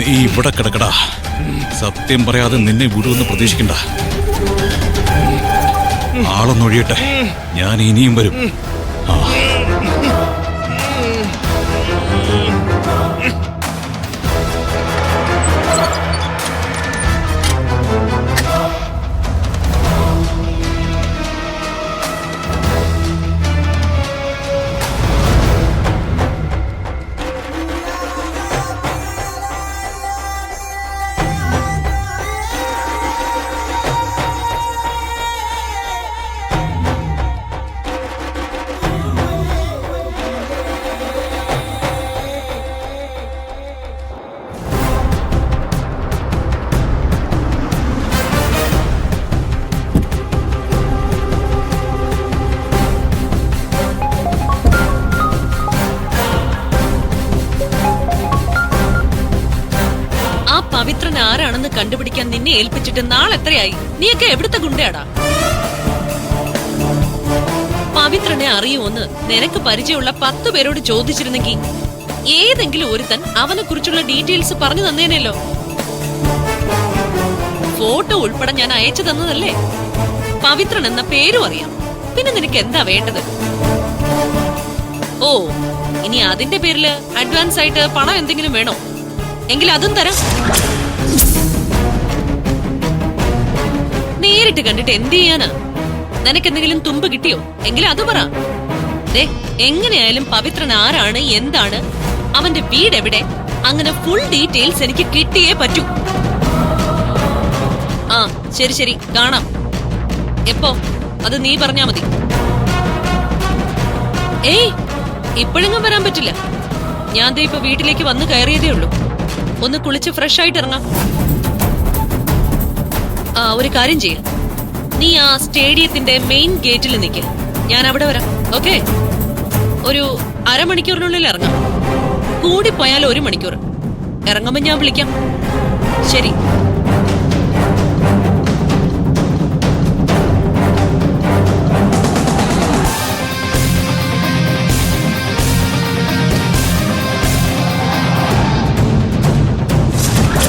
നീ ഇവിടെ കിടക്കടാ. സത്യം പറയാതെ നിന്നെ വിടുമെന്ന് പ്രതീക്ഷിക്കണ്ട. ആളൊന്നൊഴിയട്ടെ, ഞാൻ ഇനിയും വരും. പവിത്രൻ ആരാണെന്ന് കണ്ടുപിടിക്കാൻ നിന്നെ ഏൽപ്പിച്ചിട്ട് നാളെത്രയായി? നീയൊക്കെ എവിടുത്തെ ഗുണ്ടയാടാ? പവിത്രനെ അറിയുമോന്ന് നിനക്ക് പരിചയമുള്ള 10 പേരോട് ചോദിച്ചിരുന്നെങ്കിൽ ഏതെങ്കിലും ഒരുത്തൻ അവനെ കുറിച്ചുള്ള ഡീറ്റെയിൽസ് പറഞ്ഞു തന്നേനല്ലോ. ഫോട്ടോ ഉൾപ്പെടെ ഞാൻ അയച്ചു തന്നതല്ലേ? പവിത്രൻ എന്ന പേരും അറിയാം. പിന്നെ നിനക്ക് എന്താ വേണ്ടത്? ഓ, ഇനി അതിന്റെ പേരില് അഡ്വാൻസ് ആയിട്ട് പണം എന്തെങ്കിലും വേണോ? എങ്കിൽ അതും തരാം. നേരിട്ട് കണ്ടിട്ട് എന്ത് ചെയ്യാനാ? നിനക്കെന്തെങ്കിലും തുമ്പ് കിട്ടിയോ? എങ്കിൽ അത് പറ. എങ്ങനെയായാലും പവിത്രൻ ആരാണ്, എന്താണ്, അവന്റെ വീട് എവിടെ, അങ്ങനെ ഫുൾ ഡീറ്റെയിൽസ് എനിക്ക് കിട്ടിയേ പറ്റൂ. ആ ശരി ശരി, കാണാം. എപ്പോ? അത് നീ പറഞ്ഞാ മതി. ഏയ്, ഇപ്പോഴെങ്ങും വരാൻ പറ്റില്ല. ഞാൻ ദേ ഇപ്പൊ വീട്ടിലേക്ക് വന്ന് കയറിയതേ ഉള്ളൂ. ഒന്ന് കുളിച്ച് ഫ്രഷ് ആയിട്ട് ഇറങ്ങാം. ഒരു കാര്യം ചെയ്യ, നീ ആ സ്റ്റേഡിയത്തിന്റെ മെയിൻ ഗേറ്റിൽ നിൽക്ക്. ഞാൻ അവിടെ വരാം. ഓക്കെ? ഒരു അരമണിക്കൂറിനുള്ളിൽ ഇറങ്ങാം. കൂടിപ്പോയാൽ 1 മണിക്കൂർ. ഇറങ്ങുമ്പോ ഞാൻ വിളിക്കാം. ശരി.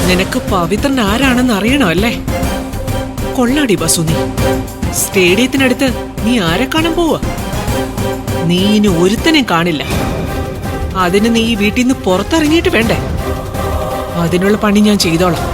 നിനക്ക് പവിത്രൻ ആരാണെന്ന് അറിയണോ അല്ലേ? കൊള്ളാടി ബസു. നീ സ്റ്റേഡിയത്തിനടുത്ത് നീ ആരെ കാണാൻ പോവാ? നീ ഇനി ഒരുത്തനെ കാണില്ല. അതിന് നീ ഈ വീട്ടിൽ നിന്ന് പുറത്തിറങ്ങിയിട്ട് വേണ്ടേ? അതിനുള്ള പണി ഞാൻ ചെയ്തോളാം.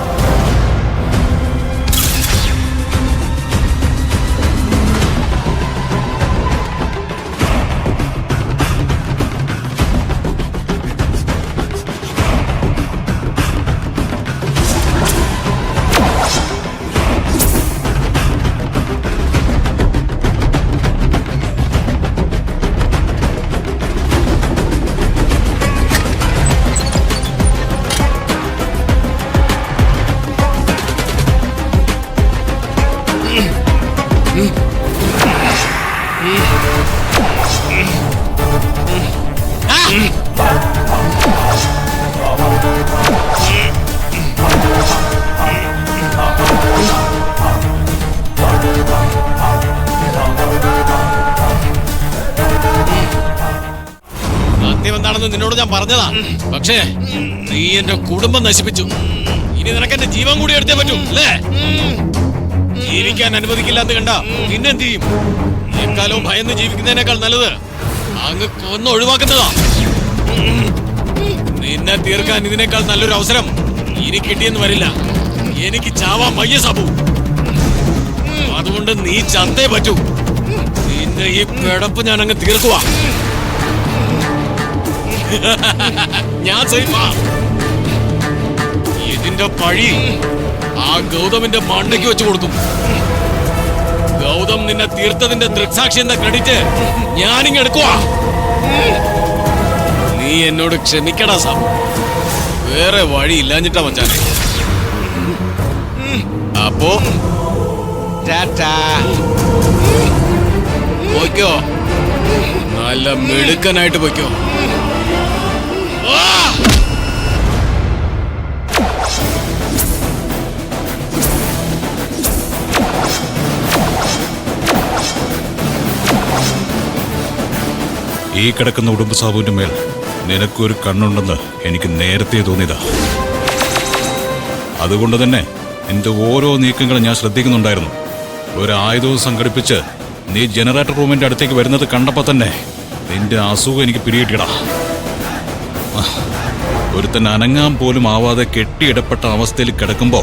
എന്താണെന്ന് നിന്നോട് ഞാൻ പറഞ്ഞതാ. പക്ഷേ നീ എന്റെ കുടുംബം നശിപ്പിച്ചു. ഇനി നിനക്ക് എന്റെ ജീവൻ കൂടി എടുത്തേ പറ്റൂ അല്ലേ? ജീവിക്കാൻ അനുവദിക്കില്ല എന്ന് കണ്ട പിന്നെന്ത് ചെയ്യും? എക്കാലവും ഭയന്ന് ജീവിക്കുന്നതിനേക്കാൾ നല്ലത് അങ്ങ് കൊന്ന് ഒഴിവാക്കുന്നതാ. നിന്നെ തീർക്കാൻ ഇതിനേക്കാൾ നല്ലൊരു അവസരം ഇനി കിട്ടിയെന്ന് വരില്ല. എനിക്ക് ചാവാൻ വയ്യ സാബു. അതുകൊണ്ട് നീ ചത്തേ പറ്റൂ. നിന്റെ ഈ കിടപ്പ് ഞാൻ അങ്ങ് തീർക്കുവാ. ഞാൻ സൈഫാ. ഇതിന്റെ പഴി ആ ഗൗതമിന്റെ മണ്ടയ്ക്ക് വെച്ചു കൊടുക്കും. ഗൗതം നിന്നെ തീർത്തതിന്റെ ദൃക്സാക്ഷി എന്ന ക്രെഡിറ്റ് ഞാനിങ്ങ് എടുക്കുവാ. നീ എന്നോട് ക്ഷമിക്കടാ സാബു. വേറെ വഴി ഇല്ലാഞ്ഞിട്ടാ മച്ചാനെ. അപ്പോ പോയിക്കോ, നല്ല മിടുക്കനായിട്ട് പോയിക്കോ. ഈ കിടക്കുന്ന ഉടുമ്പ് സാബുവിന്റെ മേൽ നിനക്കൊരു കണ്ണുണ്ടെന്ന് എനിക്ക് നേരത്തെ തോന്നിയതാ. അതുകൊണ്ട് തന്നെ നിന്റെ ഓരോ നീക്കങ്ങളും ഞാൻ ശ്രദ്ധിക്കുന്നുണ്ടായിരുന്നു. ഒരു ആയുധവും സംഘടിപ്പിച്ച് നീ ജനറേറ്റർ റൂമിന്റെ അടുത്തേക്ക് വരുന്നത് കണ്ടപ്പോ തന്നെ നിന്റെ അസുഖം എനിക്ക് പിടികിട്ടിയടാ. ഒരുത്തൻ അനങ്ങാൻ പോലും ആവാതെ കെട്ടിയിടപ്പെട്ട അവസ്ഥയിൽ കിടക്കുമ്പോ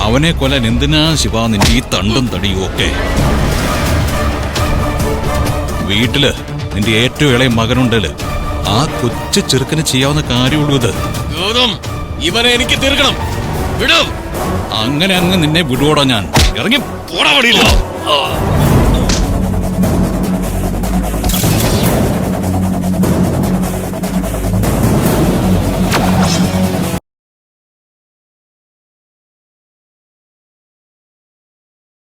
അവനെ കൊല്ലാൻ എന്തിനാ ശിവ നിന്റെ ഈ തണ്ടും തടിയും ഒക്കെ? വീട്ടില് നിന്റെ ഏറ്റവും ഇളയ മകനുണ്ടല്ലോ, ആ കൊച്ചു ചെറുക്കന് ചെയ്യാവുന്ന കാര്യമുള്ളൂ ഇത്. ഗൗതം, ഇവനെ എനിക്ക് തീർക്കണം. വിടും. അങ്ങനെ അങ്ങ് നിന്നെ വിടുവോടാ ഞാൻ. ഇറങ്ങി പോടാ വഴിയില്ല.